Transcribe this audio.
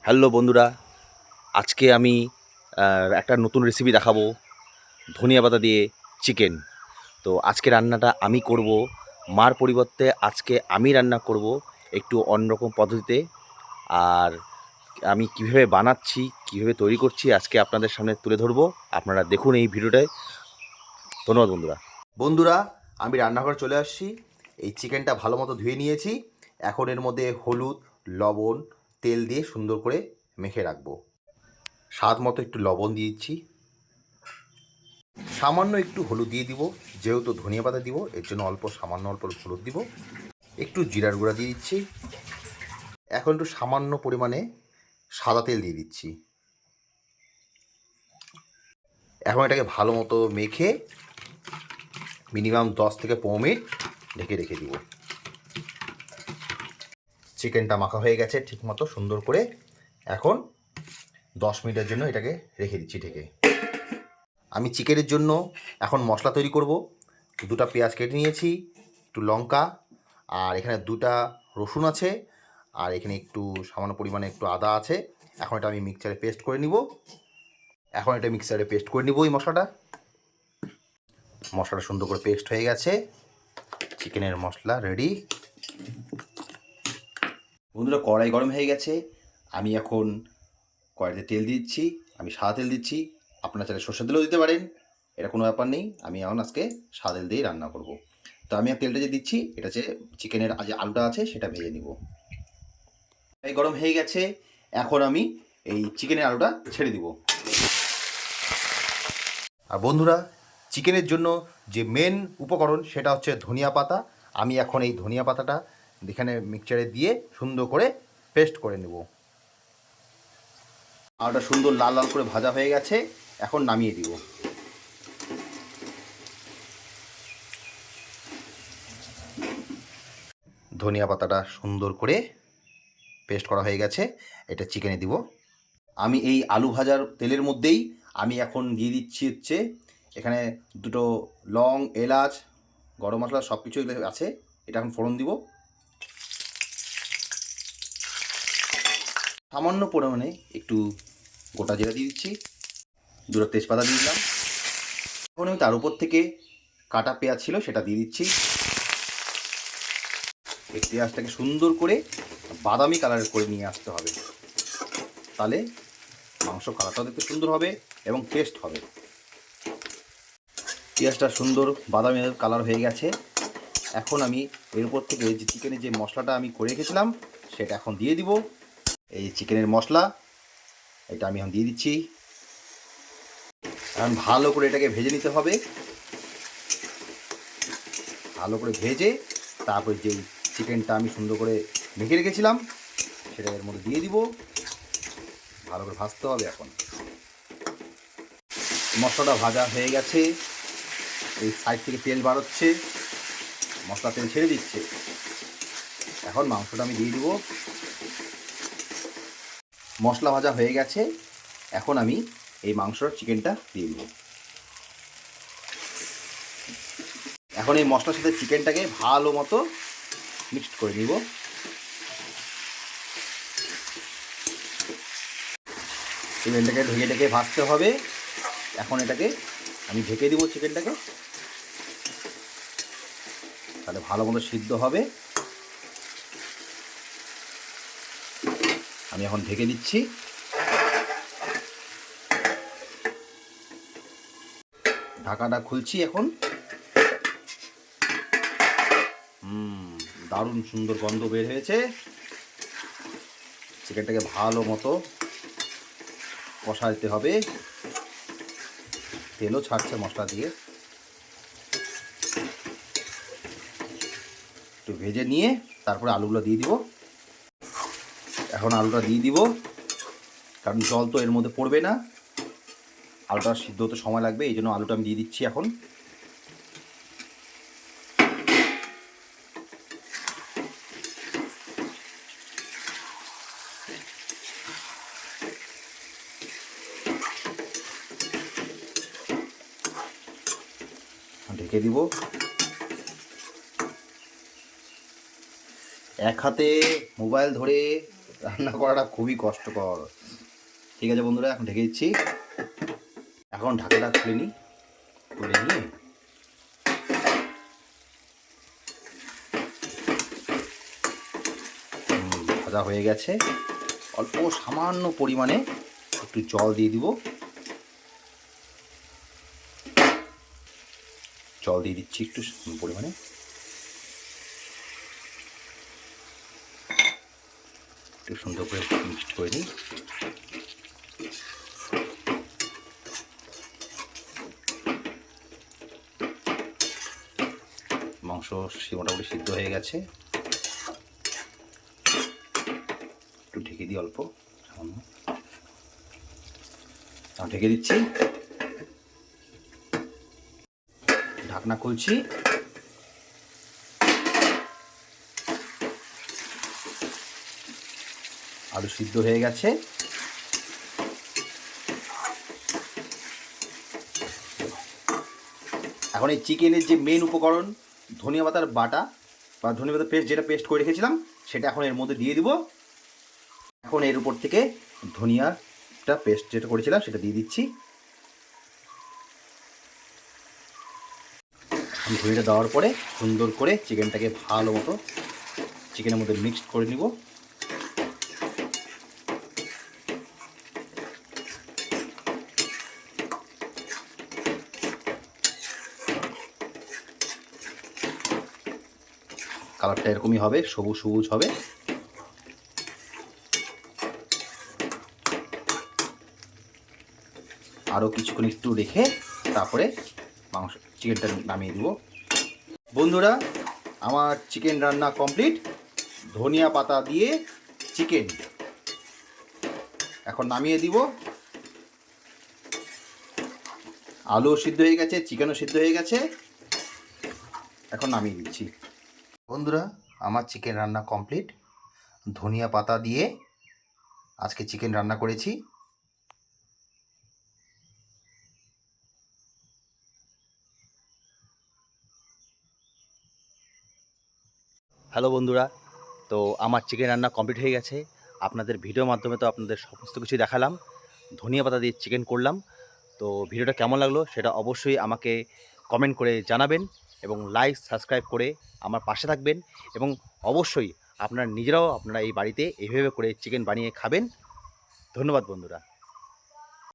Hello বন্ধুরা, আজকে আমি একটা নতুন রেসিপি দেখাবো। ধনিয়া পাতা দিয়ে চিকেন। তো আজকে রান্নাটা আমি করব। মার পরিবর্তে আজকে আমি রান্না করব একটু অন্যরকম পদ্ধতিতে। আর আমি কিভাবে বানাচ্ছি, কিভাবে তৈরি করছি আজকে আপনাদের সামনে তুলে ধরবো। আপনারা দেখুন এই ভিডিওটায়। ধন্যবাদ বন্ধুরা। বন্ধুরা, আমি রান্নাঘরে চলে আসছি। এই চিকেনটা ভালো মতো ধুয়ে নিয়েছি। এখন এর মধ্যে হলুদ, লবণ, তেল দিয়ে সুন্দর করে মেখে রাখবো। স্বাদ মতো একটু লবণ দিয়ে দিচ্ছি, সামান্য একটু হলুদ দিয়ে দিব, যেহেতু ধনিয়া পাতা দিব এর জন্য সামান্য অল্প হলুদ দিব। একটু জিরার গুঁড়া দিয়ে দিচ্ছি। এখন একটু সামান্য পরিমাণে সাদা তেল দিয়ে দিচ্ছি। এখন এটাকে ভালো মতো মেখে মিনিমাম 10 থেকে 15 মিনিট ঢেকে রেখে দিব। চিকেনটা মাখা হয়ে গেছে ঠিক মতো সুন্দর করে। এখন 10 মিনিটের জন্য এটাকে রেখে দিচ্ছি ঢেকে। আমি চিকেনের জন্য এখন মশলা তৈরি করব। দুটা পেঁয়াজ কেটে নিয়েছি, একটু লঙ্কা, আর এখানে দুটা রসুন আছে, আর এখানে একটু সামান্য পরিমাণে একটু আদা আছে। এখন এটা আমি মিক্সচারে পেস্ট করে নিব। এই মশলাটা সুন্দর করে পেস্ট হয়ে গেছে। চিকেনের মশলা রেডি। বন্ধুরা, কড়াই গরম হয়ে গেছে। আমি এখন কড়াইতে তেল দিচ্ছি। আমি সাদা তেল দিচ্ছি। আপনারা চাইলে সরষের তেলও দিতে পারেন, এটা কোনো ব্যাপার নেই। আমি এখন আজকে সাদা তেল দিয়েই রান্না করব। তো আমি তেলটা যে দিচ্ছি এটা যে চিকেনের যে আলুটা আছে সেটা ভেজে নিব। এই গরম হয়ে গেছে। এখন আমি এই চিকেনের আলুটা ছেড়ে দিব। আর বন্ধুরা, চিকেনের জন্য যে মেন উপকরণ সেটা হচ্ছে ধনিয়া পাতা। আমি এখন এই ধনিয়া পাতাটা এখানে মিক্সচারে দিয়ে সুন্দর করে পেস্ট করে নেব। আলুটা সুন্দর লাল লাল করে ভাজা হয়ে গেছে। এখন নামিয়ে দিব। ধনিয়া পাতাটা সুন্দর করে পেস্ট করা হয়ে গেছে, এটা চিকেনে দিব। আমি এই আলু ভাজার তেলের মধ্যেই আমি এখন দিয়ে দিচ্ছি হচ্ছে এখানে দুটো লং, এলাচ, গরম মশলা সব কিছু আছে। এটা এখন ফোড়ন দিব। সামান্য পরিমাণে একটু গোটা জিরা দিয়ে দিচ্ছি, দুটো তেজপাতা দিয়ে দিলাম। এখন আমি তার উপর থেকে কাটা পেঁয়াজ ছিল সেটা দিয়ে দিচ্ছি। এই পেঁয়াজটাকে সুন্দর করে বাদামি কালার করে নিয়ে আসতে হবে, তাহলে মাংস কালারটাও দেখতে সুন্দর হবে এবং টেস্ট হবে। পেঁয়াজটা সুন্দর বাদামি কালার হয়ে গেছে। এখন আমি এর উপর থেকে যে চিকেনের যে মশলাটা আমি করে রেখেছিলাম সেটা এখন দিয়ে দিব। এই চিকেনের মশলা এটা আমি এখন দিয়ে দিচ্ছি। এখন ভালো করে এটাকে ভেজে নিতে হবে। ভালো করে ভেজে তারপরে যেই চিকেনটা আমি সুন্দর করে মেখে রেখেছিলাম সেটা এর মধ্যে দিয়ে দিব। ভালো করে ভাজতে হবে। এখন মশলাটা ভাজা হয়ে গেছে, এই সাইড থেকে তেল বার হচ্ছে, মশলা তেল ছেড়ে দিচ্ছে। এখন মাংসটা আমি দিয়ে দিব। মশলা ভাজা হয়ে গেছে। এখন আমি এই চিকেনটা দিয়ে দিব। এখন এই মশলার সাথে চিকেনটাকে ভালো মতো মিক্সড করে নিব। চিকেনটাকে ঢেকে ঢেকে ভাজতে হবে। এখন এটাকে আমি ঢেকে দিব চিকেনটাকে, তাহলে ভালো মতো সিদ্ধ হবে। আমি এখন ঢেকে দিচ্ছি। ঢাকাটা খুলছি এখন। দারুণ সুন্দর গন্ধ বের হয়েছে। চিকেনটাকে ভালো মতো কষা দিতে হবে। তেলও ছাড়ছে মশলা দিয়ে। একটু ভেজে নিয়ে তারপরে আলুগুলো দিয়ে দিব। এখন আলুটা দিয়ে দিব, কারণ জল তো এর মধ্যে পড়বে না, আলুটা সিদ্ধ হতে সময় লাগবে, এই জন্য আলুটা আমি দিয়ে দিচ্ছি। এখন ঢেকে দিব। এক হাতে মোবাইল ধরে রান্না করাটা খুবই কষ্টকর। ঠিক আছে বন্ধুরা, এখন ঢেকে দিচ্ছি। এখন ঢাকাটা খুলে নিই, খুলে নিয়ে ভাজা হয়ে গেছে। অল্প সামান্য পরিমাণে একটু জল দিয়ে দিব, জল দিয়ে দিচ্ছি একটু পরিমাণে। একটু সুন্দর করে মিক্সড করে নিই। মাংস মোটামুটি সিদ্ধ হয়ে গেছে। একটু ঢেকে দিই অল্প সামান্য, ঢেকে দিচ্ছি। ঢাকনা খুলছি। আলু সিদ্ধ হয়ে গেছে। এখন এই চিকেনের যে মেন উপকরণ ধনিয়া পাতার বাটা বা ধনিয়া পাতার পেস্ট, যেটা পেস্ট করে রেখেছিলাম সেটা এখন এর মধ্যে দিয়ে দিব। এখন এর উপর থেকে ধনিয়াটা পেস্ট যেটা করেছিলাম সেটা দিয়ে দিচ্ছি। ধনিয়াটা দেওয়ার পরে সুন্দর করে চিকেনটাকে ভালো মতো চিকেনের মধ্যে মিক্সড করে নিব। কালারটা এরকমই হবে, সবুজ সবুজ হবে। আরও কিছুক্ষণ একটু রেখে তারপরে চিকেনটা নামিয়ে দিব। বন্ধুরা, আমার চিকেন রান্না কমপ্লিট। ধনিয়া পাতা দিয়ে চিকেন এখন নামিয়ে দিব। আলুও সিদ্ধ হয়ে গেছে, চিকেনও সিদ্ধ হয়ে গেছে, এখন নামিয়ে দিচ্ছি। বন্ধুরা, আমার চিকেন রান্না কমপ্লিট। ধনিয়া পাতা দিয়ে আজকে চিকেন রান্না করেছি। হ্যালো বন্ধুরা, তো আমার চিকেন রান্না কমপ্লিট হয়ে গেছে। আপনাদের ভিডিওর মাধ্যমে তো আপনাদের সমস্ত কিছু দেখালাম। ধনিয়া পাতা দিয়ে চিকেন করলাম। তো ভিডিওটা কেমন লাগলো সেটা অবশ্যই আমাকে কমেন্ট করে জানাবেন এবং লাইক সাবস্ক্রাইব করে আমার পাশে থাকবেন। এবং অবশ্যই আপনারা নিজেরাও আপনারা এই বাড়িতে এইভাবে করে চিকেন বানিয়ে খাবেন। ধন্যবাদ বন্ধুরা।